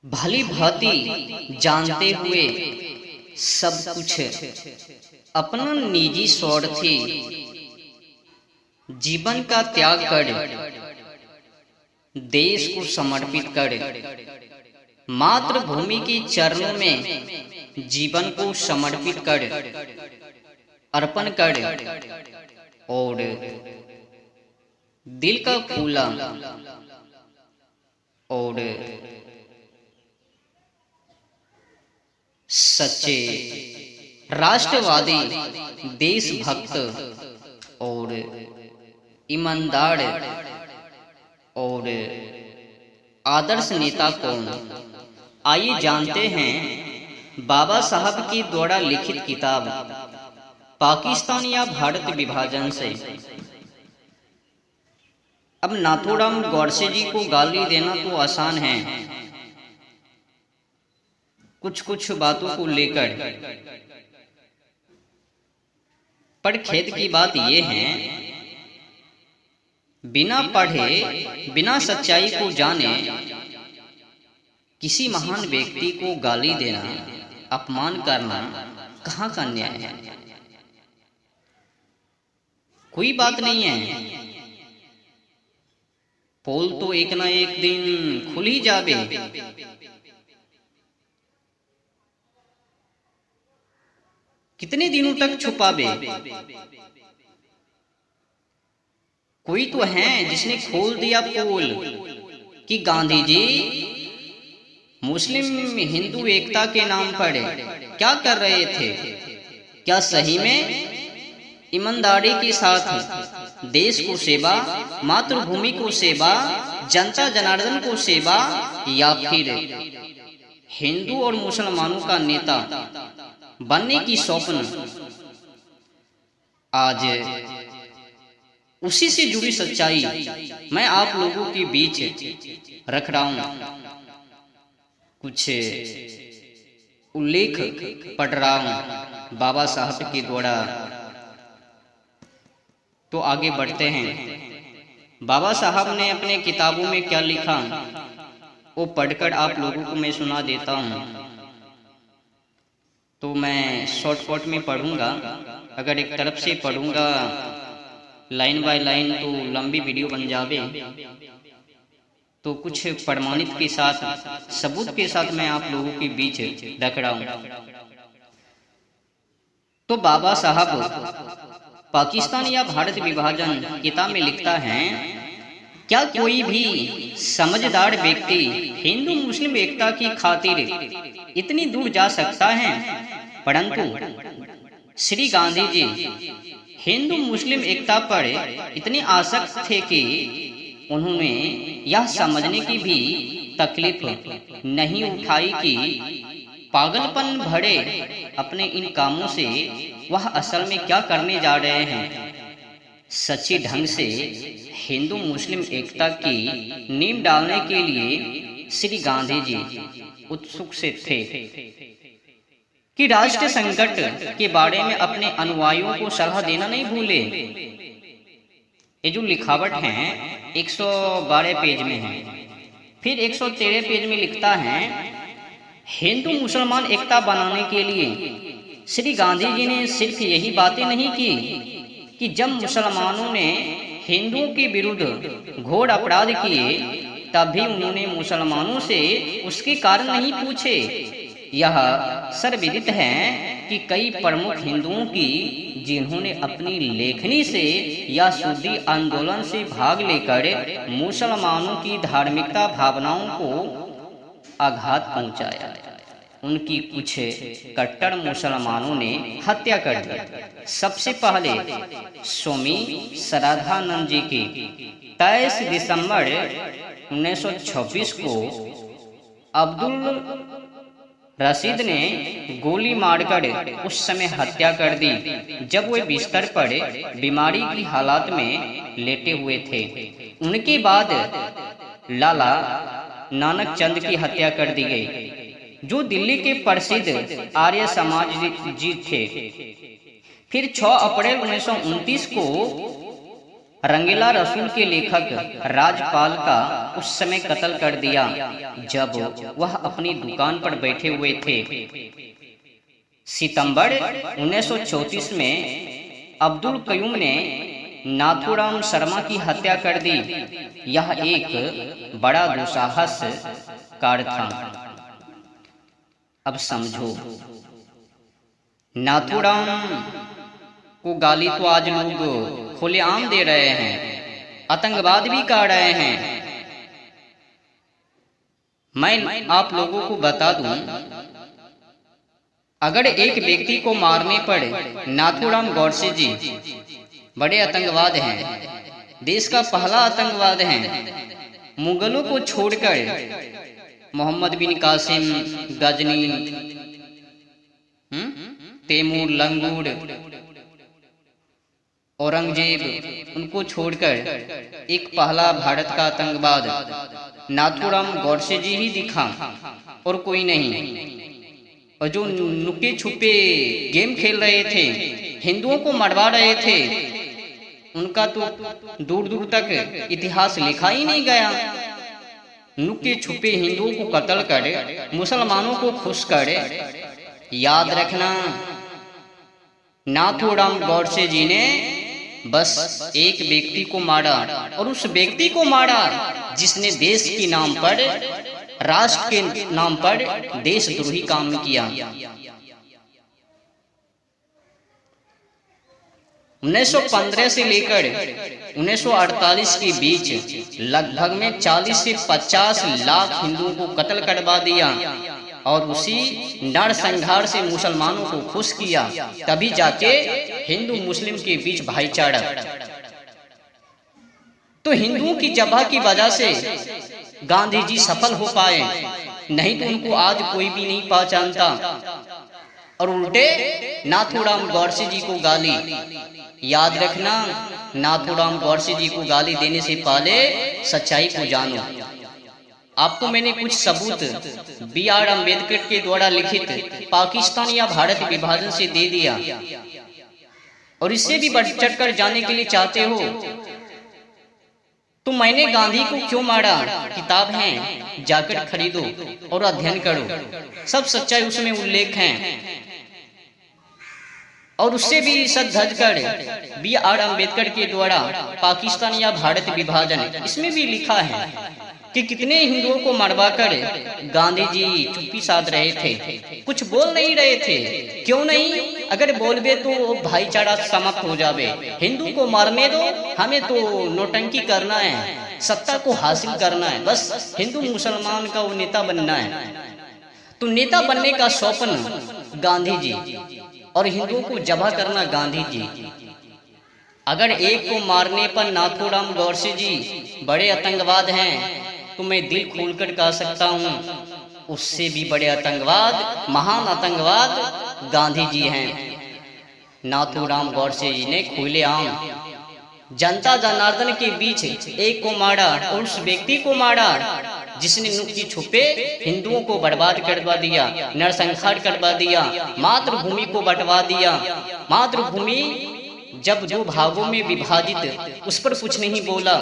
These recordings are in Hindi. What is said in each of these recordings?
भली भांति जानते हुए सब कुछ अपना निजी स्वार्थी जीवन का त्याग कर देश को समर्पित कर मातृभूमि के चरणों में जीवन को समर्पित कर अर्पण कर और दिल का खुला और सच्चे राष्ट्रवादी देशभक्त और ईमानदार और आदर्श नेता कौन? आइए जानते हैं बाबा साहब की द्वारा लिखित किताब पाकिस्तान या भारत विभाजन से। अब नाथूराम गोडसे जी को गाली देना तो आसान है, कुछ कुछ बातों को लेकर, पर खेद की बात यह है बिना पढ़े बिना सच्चाई को जाने किसी महान व्यक्ति को गाली देना, अपमान करना कहाँ का न्याय है? कोई बात नहीं है, पोल तो एक ना एक दिन खुल ही जावे। कितने दिनों तक छुपावे? कोई तो है जिसने खोल दिया पोल कि गांधी जी मुस्लिम हिंदू एकता के नाम पर क्या कर रहे थे? क्या सही में ईमानदारी के साथ देश को सेवा, मातृभूमि को सेवा, जनता जनार्दन को सेवा, या फिर हिंदू और मुसलमानों का नेता बनने की स्वप्न? आज उसी से जुड़ी सच्चाई मैं आप लोगों के बीच रख रहा हूं, कुछ उल्लेख पढ़ रहा हूं बाबा साहब के द्वारा। तो आगे बढ़ते हैं। बाबा साहब ने अपने किताबों में क्या लिखा वो पढ़कर आप लोगों को मैं सुना देता हूं। तो मैं शॉर्टकट में पढ़ूंगा, अगर एक तरफ से पढ़ूंगा लाइन बाय लाइन तो लंबी वीडियो बन जावे। तो कुछ प्रमाणित के साथ, सबूत के साथ मैं आप लोगों के बीच रख रहा हूं। तो बाबा साहब पाकिस्तान या भारत विभाजन किताब में लिखता है, क्या कोई भी समझदार व्यक्ति हिंदू मुस्लिम एकता की खातिर इतनी दूर जा सकता है? परंतु श्री गांधी जी हिंदू मुस्लिम एकता पर इतने आसक्त थे कि उन्होंने यह समझने की भी तकलीफ नहीं उठाई कि पागलपन भरे अपने इन कामों से वह असल में क्या करने जा रहे हैं। सच्ची ढंग से हिंदू मुस्लिम एकता की नींव डालने के लिए श्री गांधी जी उत्सुक से थे कि राष्ट्र संकट के बारे में अपने अनुयायियों को सलाह देना नहीं भूले। ये जो लिखावट है 112 पेज में है। फिर 113 पेज में लिखता है, हिंदू मुसलमान एकता बनाने के लिए श्री गांधी जी ने सिर्फ यही बातें नहीं की कि जब मुसलमानों ने हिंदुओं के विरुद्ध घोर अपराध किए तब भी उन्होंने मुसलमानों से उसके कारण नहीं पूछे। यह सर्वविदित है कि कई प्रमुख हिंदुओं की जिन्होंने अपनी लेखनी से या शुद्धि आंदोलन से भाग लेकर मुसलमानों की धार्मिकता भावनाओं को आघात पहुंचाया, उनकी कुछ कट्टर मुसलमानों ने हत्या कर दी। सबसे पहले स्वामी श्रद्धानंद जी की 23 दिसंबर 1926 को अब्दुल रशीद ने गोली मारकर उस समय हत्या कर दी जब वे बिस्तर पर बीमारी की हालत में लेटे हुए थे। उनके बाद लाला नानक चंद की हत्या कर दी गई, जो दिल्ली के प्रसिद्ध आर्य समाज जी थे। फिर 6 अप्रैल 1929 को रंगीला रसूल के लेखक राजपाल का उस समय कत्ल कर दिया जब वह अपनी दुकान पर बैठे हुए थे। सितंबर 1934 में अब्दुल कयूम ने नाथूराम शर्मा की हत्या कर दी। यह एक बड़ा दुस्साहस कार्य था। अब समझो, नाथूराम को गाली तो आज लोग खुलेआम दे रहे हैं, आतंकवाद भी कह रहे हैं। मैं आप लोगों को बता दूं, अगर एक व्यक्ति को मारने पर नाथूराम गौडसे जी बड़े आतंकवाद हैं, देश का पहला आतंकवाद हैं। मुगलों को छोड़कर मोहम्मद बिन कासिम, गजनी, तैमूर लंगूर, औरंगजेब, उनको छोड़कर एक पहला भारत का आतंकवाद नाथूराम गौडसे जी ही दिखा और कोई नहीं। और जो नुके छुपे गेम खेल रहे थे, हिंदुओं को मरवा रहे थे, उनका तो दूर दूर तक इतिहास लिखा ही नहीं गया। नुके छुपे हिंदुओं को कत्ल कर, मुसलमानों को खुश कर। याद रखना, नाथूराम गौडसे जी ने बस एक व्यक्ति को मारा, और उस व्यक्ति को मारा जिसने देश के नाम पर, राष्ट्र के नाम पर देशद्रोही काम किया। 1915 से लेकर 1948 के बीच लगभग में 40 से 50 लाख हिंदुओं को कत्ल करवा दिया और उसी नरसंहार से मुसलमानों को खुश किया। तभी जाके हिंदू मुस्लिम के बीच भाईचारा। तो हिंदुओं की जबह की वजह से गांधी जी सफल हो पाए, नहीं तो उनको आज कोई भी नहीं पहचानता। और उल्टे नाथूराम गौडसे जी को गाली। याद रखना, नाथूराम गौडसे जी को गाली देने से पहले सच्चाई को जानो। आपको मैंने कुछ सबूत B.R. अम्बेडकर के द्वारा लिखित पाकिस्तान या भारत विभाजन से दे दिया, और इससे भी बढ़ चढ़कर जाने के लिए चाहते हो तो मैंने गांधी को क्यों मारा किताब है, जाकर खरीदो और अध्ययन करो। सब सच्चाई उसमें उल्लेख है। और उससे भी सच धज कर B.R. अम्बेडकर के द्वारा पाकिस्तान या भारत विभाजन, इसमें भी लिखा है कि कितने हिंदुओं को मरवाकर गांधी जी चुप्पी साध रहे थे, कुछ बोल नहीं रहे थे। क्यों नहीं? अगर बोलबे तो भाईचारा समाप्त हो जावे। हिंदू को मारने दो, हमें तो नौटंकी करना है, सत्ता को हासिल करना है, बस हिंदू मुसलमान का वो नेता बनना है। तो नेता बनने का स्वप्न गांधी जी, और हिंदुओं को जबह करना गांधी जी। अगर एक को मारने पर नाथूराम गौडसे जी बड़े आतंकवाद हैं, तो मैं दिल खोलकर कह सकता हूं उससे भी बड़े आतंकवाद, महान आतंकवाद गांधी जी हैं। नाथूराम गौडसे जी ने खुलेआम जनता जनार्दन के बीच एक को मारा, और उस व्यक्ति को मारा जिसने नुक्की छुपे हिंदुओं को बर्बाद करवा दिया, नरसंहार करवा दिया, मातृभूमि को बंटवा दिया। मातृभूमि जब दो भागों में विभाजित, उस पर कुछ नहीं बोला।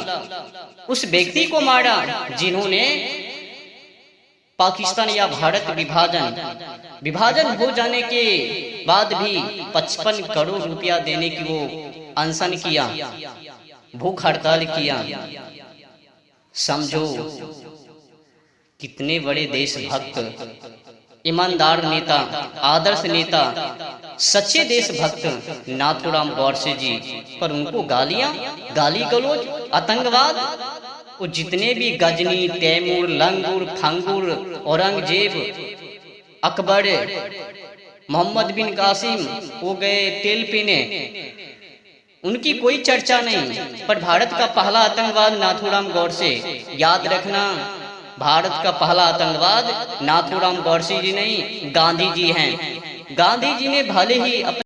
उस व्यक्ति को मारा जिन्होंने पाकिस्तान या भारत विभाजन हो जाने के बाद भी 55 करोड़ रुपया देने की वो अनशन किया, भूख हड़ताल किया। समझो कितने बड़े देशभक्त, ईमानदार नेता, आदर्श नेता, सच्चे देशभक्त नाथूराम गौडसे जी, पर उनको गालियां, गाली गलौज, आतंकवाद। वो जितने भी गजनी, तैमूर, लंगूर, फंगूर, औरंगजेब, अकबर, मोहम्मद बिन कासिम वो गए तेल पीने, उनकी कोई चर्चा नहीं। पर भारत का पहला आतंकवाद नाथूराम गौडसे। याद रखना, भारत का पहला आतंकवाद नाथूराम गौडसे जी नहीं, गांधी जी हैं। गांधी जी ने भले ही